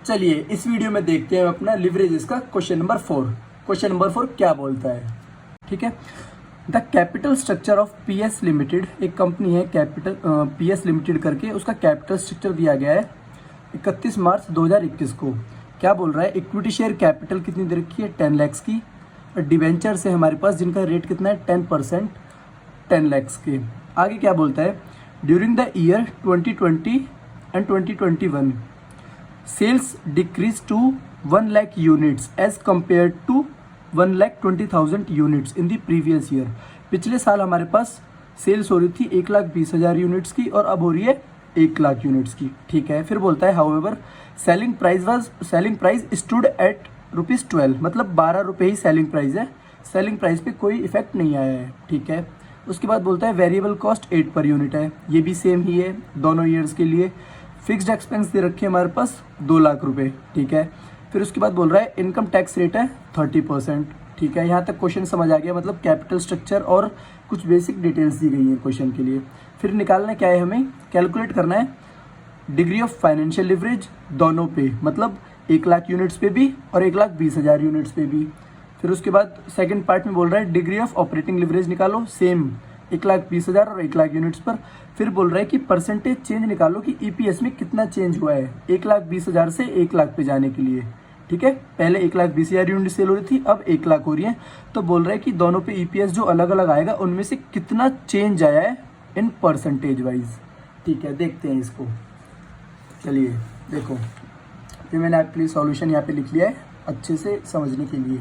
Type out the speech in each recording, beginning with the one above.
चलिए इस वीडियो में देखते हैं अपना लिवरेजेस का क्वेश्चन नंबर 4। क्वेश्चन नंबर 4 क्या बोलता है, ठीक है। The capital structure of PS limited, एक कंपनी है कैपिटल पीएस लिमिटेड करके, उसका कैपिटल स्ट्रक्चर दिया गया है 31 मार्च 2021 को। क्या बोल रहा है, इक्विटी शेयर कैपिटल कितनी दे रखी है 10 लाख की, और डिवेंचर से हमारे पास जिनका रेट कितना है 10% 10 लाख के। आगे क्या बोलता है, during the year 2020 and 2021 sales decrease to 1 lakh units as compare to 1,20,000 units in the previous year. पिछले साल हमारे पास सेल्स हो रही थी 1,20,000 यूनिट्स की और अब हो रही है 1 लाख यूनिट्स की, ठीक है। फिर बोलता है however selling price stood at ₹12, मतलब 12 रुपये ही सेलिंग प्राइस है, सेलिंग प्राइस पे कोई इफेक्ट नहीं आया है, ठीक है। उसके बाद बोलता है वेरिएबल कॉस्ट 8 पर यूनिट है, ये भी सेम ही है दोनों ईयर्स के लिए। फिक्स्ड एक्सपेंस दे रखे हैं हमारे पास 2 लाख रुपए, ठीक है। फिर उसके बाद बोल रहा है इनकम टैक्स रेट है 30%, ठीक है। यहाँ तक क्वेश्चन समझ आ गया, मतलब कैपिटल स्ट्रक्चर और कुछ बेसिक डिटेल्स दी गई हैं क्वेश्चन के लिए। फिर निकालना क्या है, हमें कैलकुलेट करना है डिग्री ऑफ फाइनेंशियल लिवरेज दोनों पे, मतलब 1 लाख यूनिट्स पे भी और 1,20,000 यूनिट्स पे भी। फिर उसके बाद सेकंड पार्ट में बोल रहा है डिग्री ऑफ ऑपरेटिंग लिवरेज निकालो, सेम 1,20,000 और 1 लाख यूनिट्स पर। फिर बोल रहा है कि परसेंटेज चेंज निकालो कि ईपीएस में कितना चेंज हुआ है 1,20,000 से 1 लाख पे जाने के लिए, ठीक है। पहले 1,20,000 यूनिट सेल हो रही थी, अब 1 लाख हो रही है, तो बोल रहा है कि दोनों पे ईपीएस जो अलग अलग आएगा उनमें से कितना चेंज आया है इन परसेंटेज वाइज, ठीक है। देखते हैं इसको, चलिए देखो, ये मैंने आपके लिए सॉल्यूशन यहाँ पे लिख लिया है अच्छे से समझने के लिए,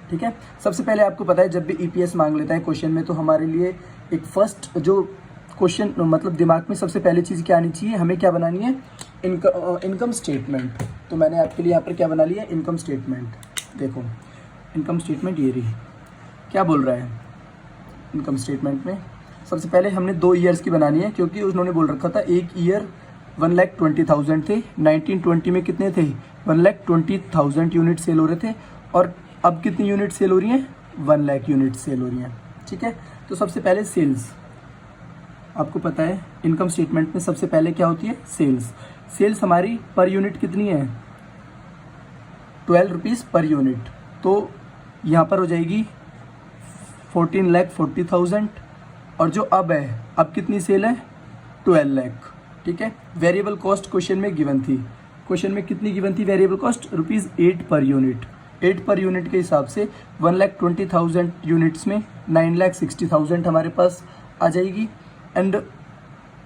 ठीक है। सबसे पहले आपको पता है जब भी ईपीएस मांग लेता है क्वेश्चन में, तो हमारे लिए एक फर्स्ट जो क्वेश्चन मतलब दिमाग में सबसे पहले चीज़ क्या आनी चाहिए, हमें क्या बनानी है, इनकम स्टेटमेंट। तो मैंने आपके लिए यहाँ पर क्या बना लिया, इनकम स्टेटमेंट। देखो इनकम स्टेटमेंट ये रही, क्या बोल रहा है इनकम स्टेटमेंट में। सबसे पहले हमने 2 ईयर्स की बनानी है, क्योंकि उन्होंने बोल रखा था एक ईयर 1,20,000 थे, 1920 में कितने थे 1,20,000 यूनिट सेल हो रहे थे, और अब कितनी यूनिट सेल हो रही हैं 1 लाख यूनिट सेल हो रही हैं, ठीक है। तो सबसे पहले सेल्स, आपको पता है इनकम स्टेटमेंट में सबसे पहले क्या होती है, सेल्स हमारी पर यूनिट कितनी है 12 रुपीज़ पर यूनिट, तो यहाँ पर हो जाएगी 14,40,000, और जो अब है, अब कितनी सेल है 12 लाख, ठीक है। वेरिएबल कॉस्ट क्वेश्चन में गिवन थी, क्वेश्चन में कितनी गिवन थी variable cost, ₹8 per unit. 8 per unit के हिसाब से 1,20,000 यूनिट्स में 9,60,000 हमारे पास आ जाएगी, एंड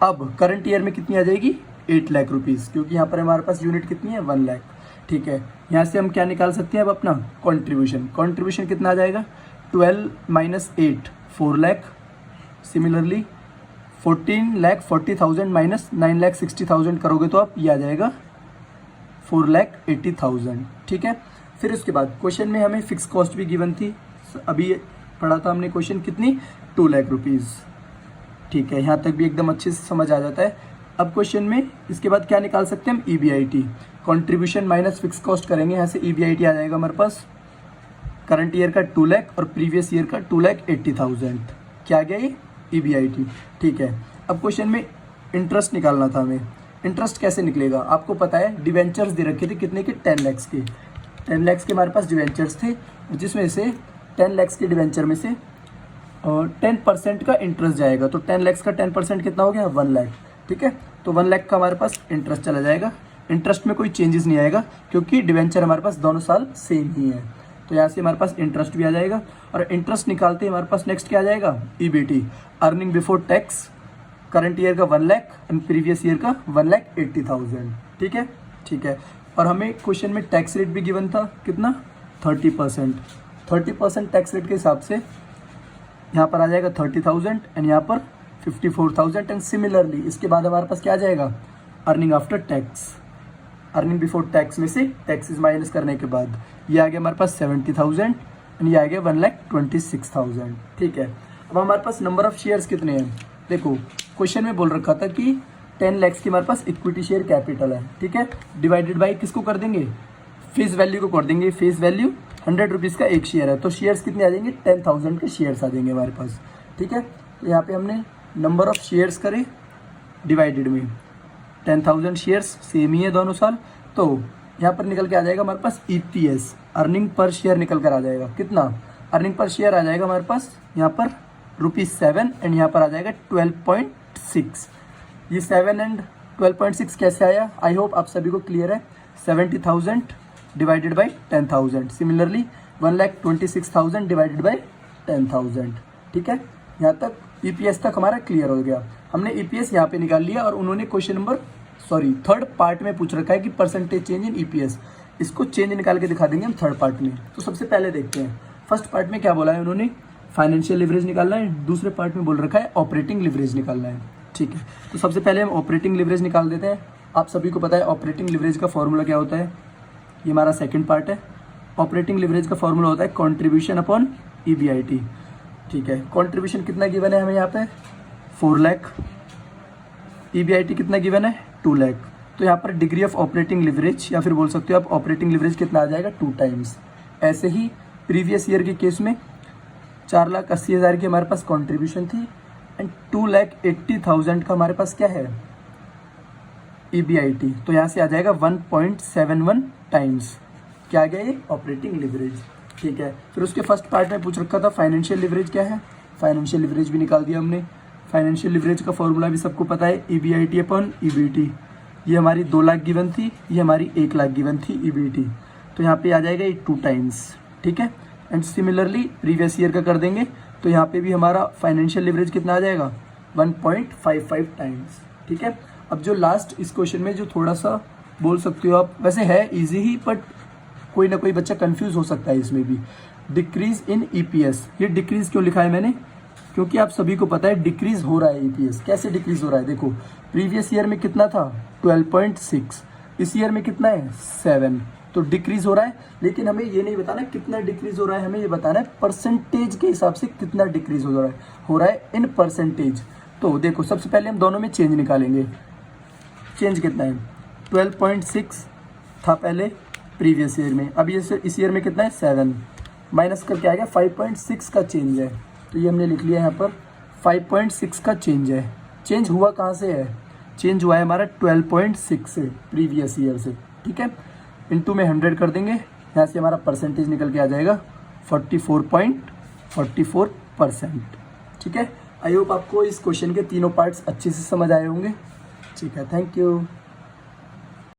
अब करंट ईयर में कितनी आ जाएगी 8 लाख रुपीज़, क्योंकि यहाँ पर हमारे पास यूनिट कितनी है 1 लाख, ठीक है। यहाँ से हम क्या निकाल सकते हैं अब अपना कॉन्ट्रीब्यूशन कितना आ जाएगा 12 माइनस 8 4 लाख, सिमिलरली 14,40,000 माइनस 9,60,000 करोगे तो आप ये आ जाएगा 4,80,000, ठीक है। फिर उसके बाद क्वेश्चन में हमें फिक्स कॉस्ट भी गिवन थी, अभी पढ़ा था हमने क्वेश्चन कितनी 2 लाख रुपीज़, ठीक है। यहाँ तक भी एकदम अच्छे से समझ आ जाता है। अब क्वेश्चन में इसके बाद क्या निकाल सकते हैं हम, EBIT, contribution minus fix cost करेंगे, यहाँ से ईबीआईटी आ जाएगा हमारे पास करंट ईयर का 2 लाख और प्रीवियस ईयर का 2,80,000, क्या आ गया ये ईबीआईटी, ठीक है। अब क्वेश्चन में इंटरेस्ट निकालना था हमें, इंटरेस्ट कैसे निकलेगा, आपको पता है डिवेंचर्स दे रखे थे कितने के 10 लाख के, 10 लाख के हमारे पास डिवेंचर्स थे, जिसमें से 10 लाख के डिवेंचर में से 10% का इंटरेस्ट जाएगा, तो 10 लाख का 10% कितना हो गया 1 लाख, ठीक है। तो 1 लाख का हमारे पास इंटरेस्ट चला जाएगा, इंटरेस्ट में कोई चेंजेस नहीं आएगा क्योंकि डिवेंचर हमारे पास दोनों साल सेम ही है, तो यहाँ से हमारे पास इंटरेस्ट भी आ जाएगा। और इंटरेस्ट निकालते हमारे पास नेक्स्ट क्या आ जाएगा, EBT, earning before tax, current year का 1 लाख एंड प्रीवियस ईयर का 1,80,000, ठीक है, ठीक है। और हमें क्वेश्चन में टैक्स रेट भी गिवन था कितना 30% टैक्स रेट के हिसाब से यहाँ पर आ जाएगा 30,000 एंड यहाँ पर 54,000, एंड सिमिलरली इसके बाद हमारे पास क्या आ जाएगा earning after tax, earning before tax में से टैक्सेस माइनस करने के बाद ये आ गया हमारे पास 70,000 एंड ये आ गया 1,26,000, ठीक है। अब हमारे पास नंबर ऑफ शेयर्स कितने हैं, देखो क्वेश्चन में बोल रखा था कि 10 लाख की हमारे पास इक्विटी शेयर कैपिटल है, ठीक है, डिवाइडेड बाई किसको कर देंगे, फेस वैल्यू को कर देंगे, फेस वैल्यू 100 रुपीज़ का एक शेयर है, तो शेयर्स कितने आ जाएंगे 10,000 के शेयर्स आ जाएंगे हमारे पास, ठीक है। तो यहाँ पे हमने नंबर ऑफ शेयर्स करें डिवाइडेड में 10,000 शेयर्स सेम ही है दोनों साल, तो यहाँ पर निकल के आ जाएगा हमारे पास EPS, अर्निंग पर शेयर निकल कर आ जाएगा। कितना अर्निंग पर शेयर आ जाएगा हमारे पास यहाँ पर ₹7 एंड यहाँ पर आ जाएगा 12.6। ये 7 एंड 12.6 कैसे आया, आई होप आप सभी को क्लियर है। 70,000 divided by 10,000, similarly 1,26,000 divided by 10,000। ठीक है, यहाँ तक EPS तक हमारा क्लियर हो गया। हमने EPS यहाँ पे निकाल लिया और उन्होंने क्वेश्चन नंबर थर्ड पार्ट में पूछ रखा है कि परसेंटेज चेंज इन EPS। इसको चेंज निकाल के दिखा देंगे हम थर्ड पार्ट में। तो सबसे पहले देखते हैं फर्स्ट पार्ट में क्या बोला है उन्होंने, फाइनेंशियल लिवरेज निकालना है। दूसरे पार्ट में बोल रखा है ऑपरेटिंग लिवरेज निकालना है। ठीक है, तो सबसे पहले हम ऑपरेटिंग लिवरेज निकाल देते हैं। आप सभी को पता है ऑपरेटिंग लिवरेज का फॉर्मूला क्या होता है, ये हमारा सेकंड पार्ट है। ऑपरेटिंग लिवरेज का फॉर्मूला होता है कॉन्ट्रीब्यूशन अपॉन EBIT। ठीक है, कॉन्ट्रीब्यूशन कितना गिवन है हमें यहाँ पे 4 लाख, EBIT कितना गिवन है 2 लाख। तो यहाँ पर डिग्री ऑफ ऑपरेटिंग लिवरेज या फिर बोल सकते हो आप ऑपरेटिंग लिवरेज कितना आ जाएगा 2 टाइम्स। ऐसे ही प्रीवियस ईयर के केस में 4,80,000 की हमारे पास कॉन्ट्रीब्यूशन थी एंड 2,80,000 का हमारे पास क्या है EBIT, तो यहाँ से आ जाएगा 1.71 टाइम्स क्या आ गया ये ऑपरेटिंग लिवरेज। ठीक है, फिर उसके फर्स्ट पार्ट में पूछ रखा था फाइनेंशियल लिवरेज क्या है, फाइनेंशियल लिवरेज भी निकाल दिया हमने। फाइनेंशियल लिवरेज का फॉर्मूला भी सबको पता है EBIT अपॉन EBT। ये हमारी 2 लाख गिवन थी, ये हमारी 1 लाख गिवन थी EBT, तो यहाँ पे आ जाएगा ये 2 टाइम्स। ठीक है, एंड सिमिलरली प्रीवियस ईयर का कर देंगे तो यहाँ पे भी हमारा फाइनेंशियल लिवरेज कितना आ जाएगा 1.55 टाइम्स। ठीक है, अब जो लास्ट इस क्वेश्चन में जो थोड़ा सा बोल सकते हो आप, वैसे है इजी ही बट कोई ना कोई बच्चा कंफ्यूज हो सकता है इसमें भी, डिक्रीज इन EPS। ये डिक्रीज क्यों लिखा है मैंने, क्योंकि आप सभी को पता है डिक्रीज हो रहा है EPS। कैसे डिक्रीज हो रहा है, देखो प्रीवियस ईयर में कितना था 12.6, इस ईयर में कितना है 7, तो डिक्रीज हो रहा है। लेकिन हमें ये नहीं बताना कितना डिक्रीज हो रहा है, हमें ये बताना है परसेंटेज के हिसाब से कितना डिक्रीज हो रहा है इन परसेंटेज। तो देखो सबसे पहले हम दोनों में चेंज निकालेंगे। चेंज कितना है 12.6 था पहले प्रीवियस ईयर में, अब ये इस ईयर में कितना है 7, माइनस करके आ गया 5.6 का चेंज है, तो ये हमने लिख लिया यहाँ पर 5.6 का चेंज है। चेंज हुआ कहाँ से है, चेंज हुआ है हमारा 12.6 से प्रीवियस ईयर से। ठीक है, इनटू में 100 कर देंगे, यहाँ से हमारा परसेंटेज निकल के आ जाएगा 44.44%। ठीक है, आई होप आपको इस क्वेश्चन के तीनों पार्ट्स अच्छे से समझ आए होंगे। ठीक है, थैंक यू।